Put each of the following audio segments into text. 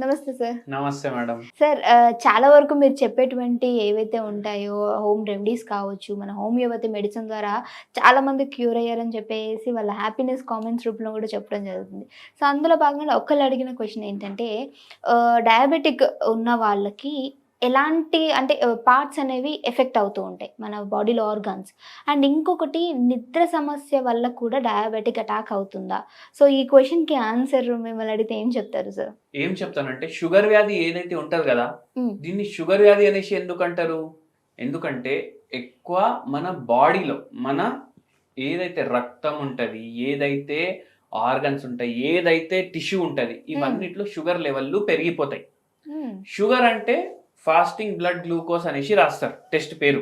నమస్తే సార్. నమస్తే madam. Sir చాలా వరకు మీరు చెప్పేటువంటి ఏవైతే ఉంటాయో హోమ్ రెమెడీస్ కావచ్చు, మన హోమియోపతి మెడిసిన్ ద్వారా చాలామంది క్యూర్ అయ్యారని చెప్పేసి వాళ్ళ హ్యాపీనెస్ కామెంట్స్ రూపంలో కూడా చెప్పడం జరుగుతుంది. సో, అందులో భాగంగా ఒకళ్ళు అడిగిన క్వెషన్ ఏంటంటే డయాబెటిక్ ఉన్న వాళ్ళకి ఎలాంటి అంటే పార్ట్స్ అనేవి ఎఫెక్ట్ అవుతూ ఉంటాయి మన బాడీలో ఆర్గాన్స్. అండ్ ఇంకొకటి నిద్ర సమస్య వల్ల కూడా డయాబెటిక్ అటాక్ అవుతుందా? సో, ఈ క్వెషన్‌కి ఆన్సర్ మిమ్మల్ని అడిగితే ఏం చెప్తారు సార్? ఏం చెప్తానంటే షుగర్ వ్యాధి ఏదైతే ఉంటది గదా! హ్మ్. దీన్ని షుగర్ వ్యాధి అనేసి ఎందుకంటారు? ఎందుకంటే ఎక్కువ మన బాడీలో ఏదైతే రక్తం ఉంటది, ఏదైతే ఆర్గన్స్ ఉంటాయి, ఏదైతే టిష్యూ ఉంటది, ఇవన్నిట్లో షుగర్ లెవెల్‌లు పెరిగిపోతాయి. హ్మ్. షుగర్ అంటే ఫాస్టింగ్ బ్లడ్ గ్లూకోజ్ అనేసి రాస్తారు టెస్ట్ పేరు.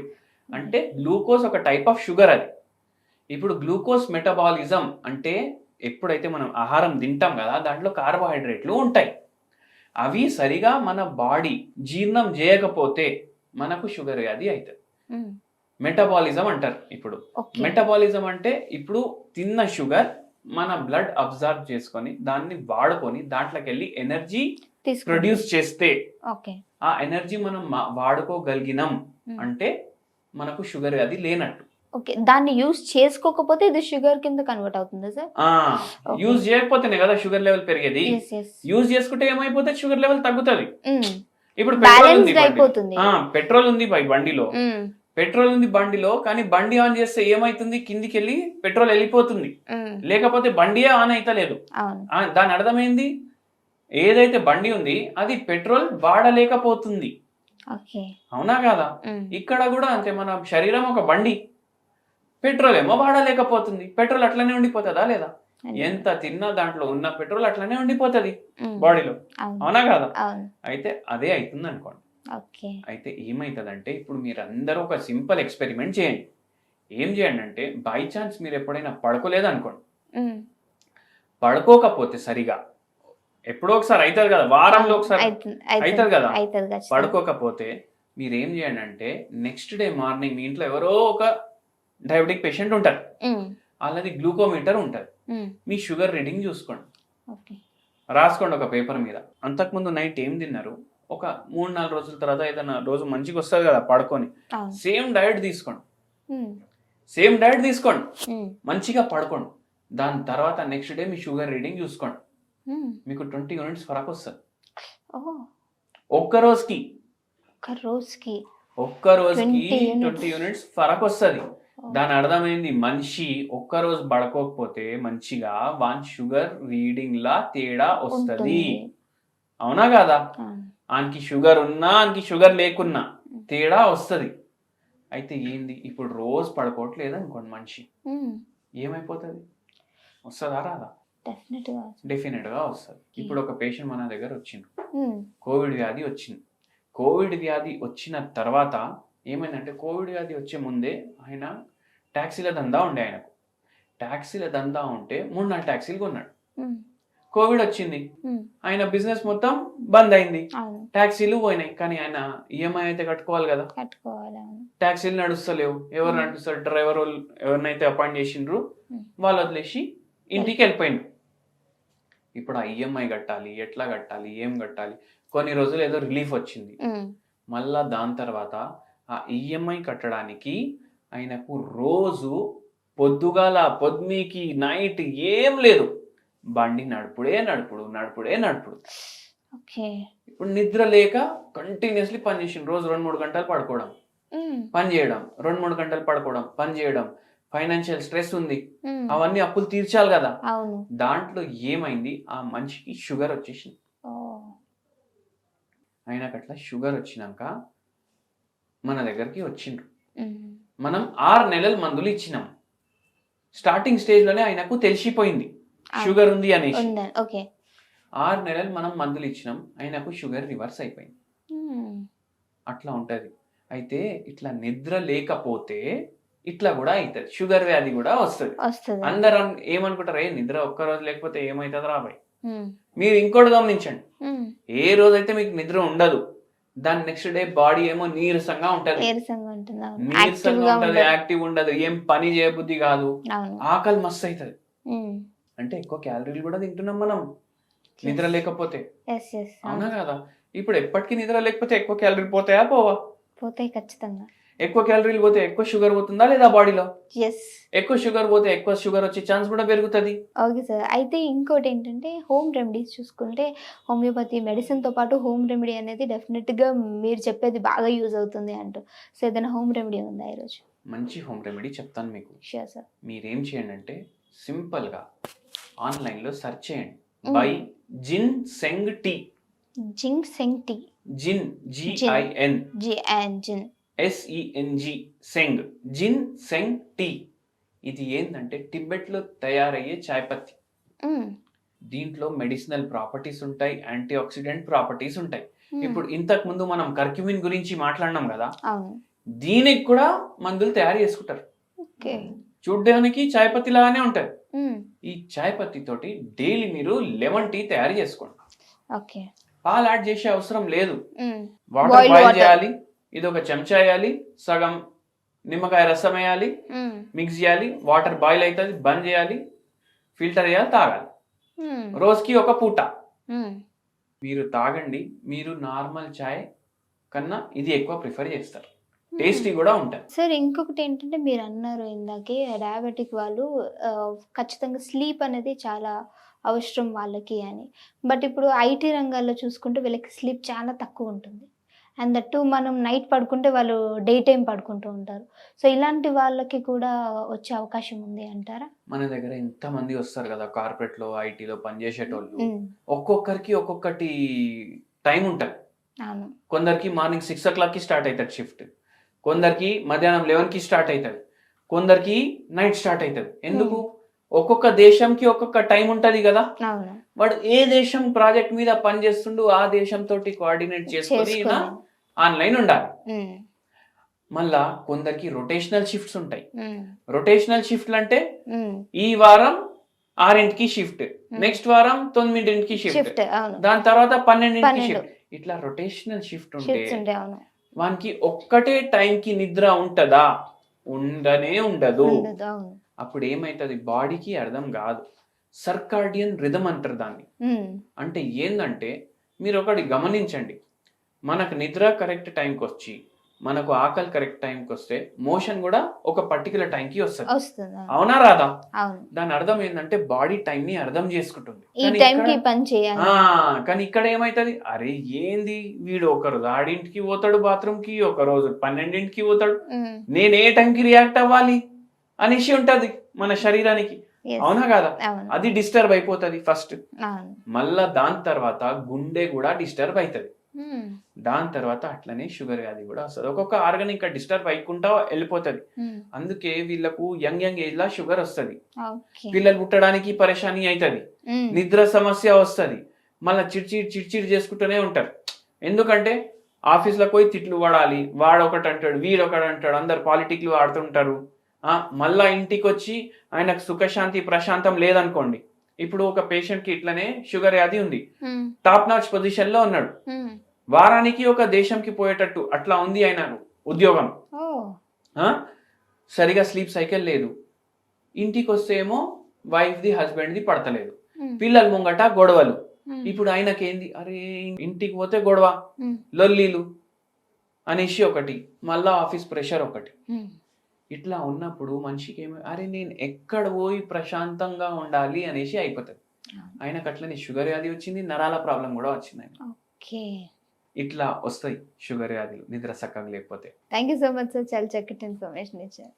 అంటే గ్లూకోజ్ ఒక టైప్ ఆఫ్ షుగర్ అది. ఇప్పుడు గ్లూకోజ్ మెటబాలిజం అంటే ఎప్పుడైతే మనం ఆహారం తింటాం కదా దాంట్లో కార్బోహైడ్రేట్లు ఉంటాయి. అవి సరిగా మన బాడీ జీర్ణం చేయకపోతే మనకు షుగర్ వ్యాధి అవుతుంది. హ్మ్. మెటబాలిజం అంటారు. ఇప్పుడు ఓకే. మెటబాలిజం అంటే ఇప్పుడు తిన్న షుగర్ మన బ్లడ్ అబ్జర్వ్ చేసుకొని దాన్ని వాడుకొని దాంట్లోకి వెళ్ళి ఎనర్జీ ప్రొడ్యూస్ చేస్తే ఓకే. ఆ ఎనర్జీ మనం వాడుకోగలిగినాం అంటే మనకు షుగర్ వ్యాధి లేనట్టు. ఓకే. దాన్ని యూజ్ చేసుకోకపోతే ఇది షుగర్ కింద కన్వర్ట్ అవుతుందా సార్? యూజ్ చేయకపోతేనే కదా షుగర్ లెవెల్ పెరిగేది. యెస్. యెస్. యూజ్ చేసుకుంటే ఏమైపోతే షుగర్ లెవెల్ తగ్గుతుంది. ఇప్పుడు బ్యాలెన్స్డ్ అయిపోతుంది. పెట్రోల్ ఉంది బండిలో. పెట్రోల్ ఉంది బండిలో, కానీ బండి ఆన్ చేస్తే ఏమైతుంది, కిందికి వెళ్ళి పెట్రోల్ వెళ్ళిపోతుంది. లేకపోతే బండియే ఆన్ అయితలేదు. దాని అర్థమైంది ఏదైతే బండి ఉంది అది పెట్రోల్ వాడలేకపోతుంది. అవునా కాదా? ఇక్కడ కూడా అంతే, మన శరీరం ఒక బండి, పెట్రోల్ ఏమో వాడలేకపోతుంది. పెట్రోల్ అట్లనే ఉండిపోతుందా లేదా? ఎంత తిన్నా దాంట్లో ఉన్న పెట్రోల్ అట్లనే ఉండిపోతుంది బాడీలో. అవునా కాదా? అయితే అదే అవుతుంది అనుకోండి. అయితే ఏమైతుందంటే ఇప్పుడు మీరందరూ ఒక సింపుల్ ఎక్స్పెరిమెంట్ చేయండి. ఏం చేయండి అంటే, బై ఛాన్స్ మీరు ఎప్పుడైనా పడుకోలేదు అనుకోండి, పడుకోకపోతే సరిగా ఎప్పుడో ఒకసారి అవుతుంది కదా, వారంలో ఒకసారి అవుతుంది కదా, పడుకోకపోతే మీరు ఏం చేయండి అంటే నెక్స్ట్ డే మార్నింగ్ మీ ఇంట్లో ఎవరో ఒక డయాబెటిక్ పేషెంట్ ఉంటారు, వాళ్ళది గ్లూకోమీటర్ ఉంటుంది, మీ షుగర్ రీడింగ్ చూసుకోండి, రాసుకోండి ఒక పేపర్ మీద. అంతకుముందు నైట్ ఏం తిన్నారు, ఒక 3-4 రోజుల తర్వాత ఏదైనా రోజు మంచిగా వస్తుంది కదా పడుకొని, సేమ్ డైట్ తీసుకోండి, మంచిగా పడుకోండి. దాని తర్వాత నెక్స్ట్ డే మీ షుగర్ రీడింగ్ చూసుకోండి, మీకు 20 యూనిట్స్ ఫరక్ వస్తుంది ఒక్క రోజుకి 20 యూనిట్స్ ఫరక్ వస్తుంది. దాని అర్థమైంది, మనిషి ఒక్కరోజు పడుకోకపోతే మంచిగా వాన్ షుగర్ రీడింగ్ లా తేడా వస్తుంది. అవునా కాదా? ఆయనకి షుగర్ ఉన్నా ఆయనకి షుగర్ లేకున్నా తేడా వస్తుంది. అయితే ఏంది, ఇప్పుడు రోజు పడుకోవట్లేదు అనుకోండి మనిషి, ఏమైపోతుంది? వస్తుందా రాదా? డెఫినెట్ గా వస్తుంది. ఇప్పుడు ఒక పేషెంట్ మన దగ్గర వచ్చిండు, కోవిడ్ వ్యాధి వచ్చింది. కోవిడ్ వ్యాధి వచ్చిన తర్వాత ఏమైందంటే, కోవిడ్ వ్యాధి వచ్చే ముందే ఆయన ట్యాక్సీల దందా ఉండే, ఆయనకు ట్యాక్సీల దందా ఉంటే 3-4 ట్యాక్సీలు కొన్నాడు. కోవిడ్ వచ్చింది, ఆయన బిజినెస్ మొత్తం బంద్ అయింది, ట్యాక్సీలు పోయినాయి. కానీ ఆయన ఈఎంఐ అయితే కట్టుకోవాలి కదా, ట్యాక్సీలు నడుస్తలేవు. ఎవరు నడుస్తారు? డ్రైవర్ ఎవరినైతే అపాయింట్ చేసిండ్రు వాళ్ళు వదిలేసి ఇంటికి వెళ్ళిపోయిండు. ఇప్పుడు ఆ ఈఎంఐ కట్టాలి, ఎట్లా కట్టాలి, ఏం కట్టాలి. కొన్ని రోజులు ఏదో రిలీఫ్ వచ్చింది, మళ్ళా దాని తర్వాత ఆ ఈఎంఐ కట్టడానికి ఆయనకు రోజు పొద్దుగాల పొద్దుకి నైట్ ఏం లేదు, బండి నడుపుడే. ఇప్పుడు నిద్ర లేక కంటిన్యూస్లీ పని చేసిండు. రోజు 2-3 గంటలు పడుకోవడం, పని చేయడం, 2-3 గంటలు పడుకోవడం, పని చేయడం. ఫైనాన్షియల్ స్ట్రెస్ ఉంది, అవన్నీ అప్పులు తీర్చాలి కదా. దాంట్లో ఏమైంది, ఆ మనిషికి షుగర్ వచ్చేసింది. ఆయనకట్లా షుగర్ వచ్చినాక మన దగ్గరికి వచ్చిండ్రు. మనం 6 నెలల మందులు ఇచ్చినాం. స్టార్టింగ్ స్టేజ్ లోనే ఆయనకు తెలిసిపోయింది షుగర్ ఉంది అనేసి. 6 నెలలు మనం మందులు ఇచ్చినాం, ఆయనకు షుగర్ రివర్స్ అయిపోయింది. అట్లా ఉంటది. అయితే ఇట్లా నిద్ర లేకపోతే ఇట్లా కూడా అవుతుంది, షుగర్ వ్యాధి కూడా వస్తుంది. అందరూ ఏమనుకుంటారు, నిద్ర ఒక్క రోజు లేకపోతే ఏమవుతుంది రాబాయ్. మీరు ఇంకోటి గమనించండి, ఏ రోజైతే మీకు నిద్ర ఉండదు దాని నెక్స్ట్ డే బాడీ ఏమో నీరసంగా ఉంటది, యాక్టివ్ ఉండదు, ఏం పని చేయబుద్ధి కాదు, ఆకలి మస్తు అవుతుంది. అంటే ఎక్కువ క్యాలరీలు కూడా తింటున్నాం మనం. నిద్ర లేకపోతే. ఎస్ ఎస్ అవునా కదా? ఇప్పుడు ఎప్పటికీ నిద్ర లేకపోతే ఎక్కువ క్యాలరీలు పోతాయా పోవా? పోతాయి ఖచ్చితంగా. ఎక్కువ క్యాలరీలు పోతే ఎక్కువ షుగర్ పోతుందా లేదా బాడీలో? ఎస్. ఎక్కువ షుగర్ పోతే ఎక్కువ షుగర్ వచ్చే ఛాన్స్ కూడా పెరుగుతుంది. Okay sir. అయితే ఇంకోటి ఏంటంటే హోమ్ రెమెడీస్ చూసుకుంటే హోమియోపతి మెడిసిన్‌తో పాటు హోమ్ రెమెడీ అనేది డెఫినిట్‌గా మీరు చెప్పేది బాగా యూజ్ అవుతుంది అంటూ. సో, ఏదైనా హోమ్ రెమెడీ ఉందా ఈరోజు? మంచి హోమ్ రెమెడీ చెప్తాను మీకు. Sure sir. మీరేం చేయండి అంటే సింపుల్గా ఆన్లైన్లో సెర్చ్ చేయండి. Mm. Buy ginseng tea. Ginseng tea. Gin GIN gin. SENG seng. Ginseng tea. ఇది ఏంటంటే టిబెట్లో తయారయ్యే చాయ్ పత్తి. హ్మ్. దీంట్లో మెడిసినల్ ప్రాపర్టీస్ ఉంటాయి, యాంటీ ఆక్సిడెంట్ ప్రాపర్టీస్ ఉంటాయి. హ్మ్. ఇప్పుడు ఇంతకు ముందు మనం కర్క్యూమిన్ గురించి మాట్లాడినాం కదా, అవును. దీనికి కూడా మందులు తయారు చేసుకుంటారు. ఓకే. చూడ్డానికి చాయ్ పత్తి లాగానే ఉంటుంది. హ్మ్. ఈ చాయ్ పత్తి తోటి డైలీ మీరు లెమన్ టీ తయారు చేసుకోండి. ఓకే. పాలు యాడ్ చేసే అవసరం లేదు. హ్మ్. Water Boiled boil water. చేయాలి, ఇది ఒక చెంచా వేయాలి, సగం నిమ్మకాయ రసం వేయాలి, హ్మ్. మిక్స్ చేయాలి, వాటర్ బాయిల్ అవుతుంది, బంద్ చేయాలి, ఫిల్టర్ చేయాలి, తాగాలి. హ్మ్. రోజుకి ఒక పూట హ్మ్. మీరు తాగండి. మీరు నార్మల్ చాయ్ కన్నా ఇది ఎక్కువ ప్రిఫర్ చేస్తారు. టేస్టీ కూడా ఉంటుంది. సార్ ఇంకొకటి ఏంటంటే మీరు అన్నారు ఇందాకే డయాబెటిక్ వాళ్ళు ఖచ్చితంగా స్లీప్ అనేది చాలా అవసరం వాళ్ళకి అని. బట్ ఇప్పుడు ఐటీ రంగాల్లో చూసుకుంటే వీళ్ళకి స్లీప్ చాలా తక్కువ ఉంటుంది. అండ్ దట్టు మనం నైట్ పడుకుంటే వాళ్ళు డే టైం పడుకుంటూ ఉంటారు. సో ఇలాంటి వాళ్ళకి కూడా వచ్చే అవకాశం ఉంది అంటారా? మన దగ్గర ఎంతమంది వస్తారు కదా కార్పొరేట్లో ఐటీలో పనిచేసేటోళ్ళు. ఉమ్, ఒక్కొక్కరికి ఒక్కొక్కటి టైం ఉంటుంది. అవును. కొందరికి మార్నింగ్ 6 o'clockకి స్టార్ట్ అవుతుంది షిఫ్ట్, కొందరికి మధ్యాహ్నం 11కి స్టార్ట్ అవుతుంది, కొందరికి నైట్ స్టార్ట్ అవుతుంది. ఎందుకు? ఒక్కొక్క దేశంకి ఒక్కొక్క టైం ఉంటది కదా. అవును. వాడు ఏ దేశం ప్రాజెక్ట్ మీద పని చేస్తుండో ఆ దేశం తోటి కోఆర్డినేట్ చేసుకొని ఆన్లైన్ ఉండాలి. ఉమ్, మళ్ళా కొందరికి రొటేషనల్ షిఫ్ట్స్ ఉంటాయి. ఉమ్, రొటేషనల్ షిఫ్ట్లు అంటే ఉమ్. ఈ వారం 6కి షిఫ్ట్, నెక్స్ట్ వారం 9కి షిఫ్ట్, షిఫ్ట్ అవును. దాని తర్వాత 12కి 12. షిఫ్ట్. ఇట్లా రొటేషనల్ షిఫ్ట్ ఉంటే షిఫ్ట్స్ ఉంటాయి. అవును. వానికి ఒక్కటే టైంకి నిద్ర ఉంటదా? ఉండనే ఉండదు. ఉండదు. అవును. అప్పుడు ఏమైతుంది? బాడీకి అర్థం కాదు. సర్కాడియన్ రిథమ్ అంటారు దాన్ని. ఉమ్, అంటే ఏందంటే మీరు ఒకటి గమనించండి, మనకు నిద్ర కరెక్ట్ టైంకి వచ్చి మనకు ఆకలి కరెక్ట్ టైంకి వస్తే మోషన్ కూడా ఒక పర్టికులర్ టైంకి వస్తుంది. వస్తుంది. అవును. అవునా రాదా? అవును. దాని అర్థం ఏంటంటే బాడీ టైంని అర్థం చేసుకుంటుంది. ఈ కానీ టైంకి ఇక్కడ- పని చేయాలి. కానీ ఇక్కడ ఏమైతుంది? అరే ఏంది వీడు ఒకరోజు 6కి పోతాడు బాత్రూమ్కి, ఒక రోజు 12కి పోతాడు, ఉమ్, నేను ఏ టైంకి రియాక్ట్ అవ్వాలి అనేసి ఉంటది మన శరీరానికి. yes. అవునా కాదా? అవును. అది డిస్టర్బ్ అయిపోతుంది ఫస్ట్. అవును. మళ్ళా దాని తర్వాత గుండె కూడా డిస్టర్బ్ అవుతుంది. ఉమ్, దాని తర్వాత అట్లనే షుగర్ వ్యాధి కూడా వస్తుంది. ఒక్కొక్క ఆర్గన్ ఇంకా డిస్టర్బ్ అయ్యకుండా వెళ్ళిపోతుంది. ఉమ్, అందుకే వీళ్ళకు యంగ్ ఏజ్ లా షుగర్ వస్తుంది, ఓకే. పిల్లలు పుట్టడానికి పరేషాని అవుతుంది, ఉమ్, నిద్ర సమస్య వస్తుంది, మళ్ళీ చిడ్చిడ్ చేసుకుంటూనే ఉంటారు. ఎందుకంటే ఆఫీస్లో పోయి తిట్లు పడాలి, వాడొకటి అంటాడు వీడొకటి అంటాడు, అందరు పాలిటిక్లు ఆడుతుంటారు. మళ్ళా ఇంటికి వచ్చి ఆయనకు సుఖశాంతి ప్రశాంతం లేదనుకోండి. ఇప్పుడు ఒక పేషెంట్కి ఇట్లనే షుగర్ వ్యాధి ఉంది, ఉమ్, టాప్ నాచ్ పొజిషన్లో ఉన్నాడు, ఉమ్. వారానికి ఒక దేశంకి పోయేటట్టు అట్లా ఉంది ఆయన ఉద్యోగం. ఓ, సరిగా స్లీప్ సైకిల్ లేదు, ఇంటికి వస్తే ఏమో వైఫ్ది హస్బెండ్ది పడతలేదు, ఉమ్, పిల్లల ముంగట గొడవలు. ఉమ్, ఇప్పుడు ఆయనకేంది? అరే ఇంటికి పోతే గొడవ, ఉమ్, లొల్లీలు అనేసి ఒకటి, మళ్ళా ఆఫీస్ ప్రెషర్ ఒకటి. ఉమ్. ఇట్లా ఉన్నప్పుడు మనిషికి ఏమో అరే నేను ఎక్కడ పోయి ప్రశాంతంగా ఉండాలి అనేసి అయిపోతుంది. ఆయనకు అట్లనే షుగర్ వ్యాధి వచ్చింది, నరాల ప్రాబ్లం కూడా వచ్చింది ఆయన. ఓకే. ఇట్లా వస్తాయి షుగర్ వ్యాధులు నిద్ర చక్కగా లేకపోతే. Thank you so much sir. చాలా చక్కటి ఇన్ఫర్మేషన్ ఇచ్చారు.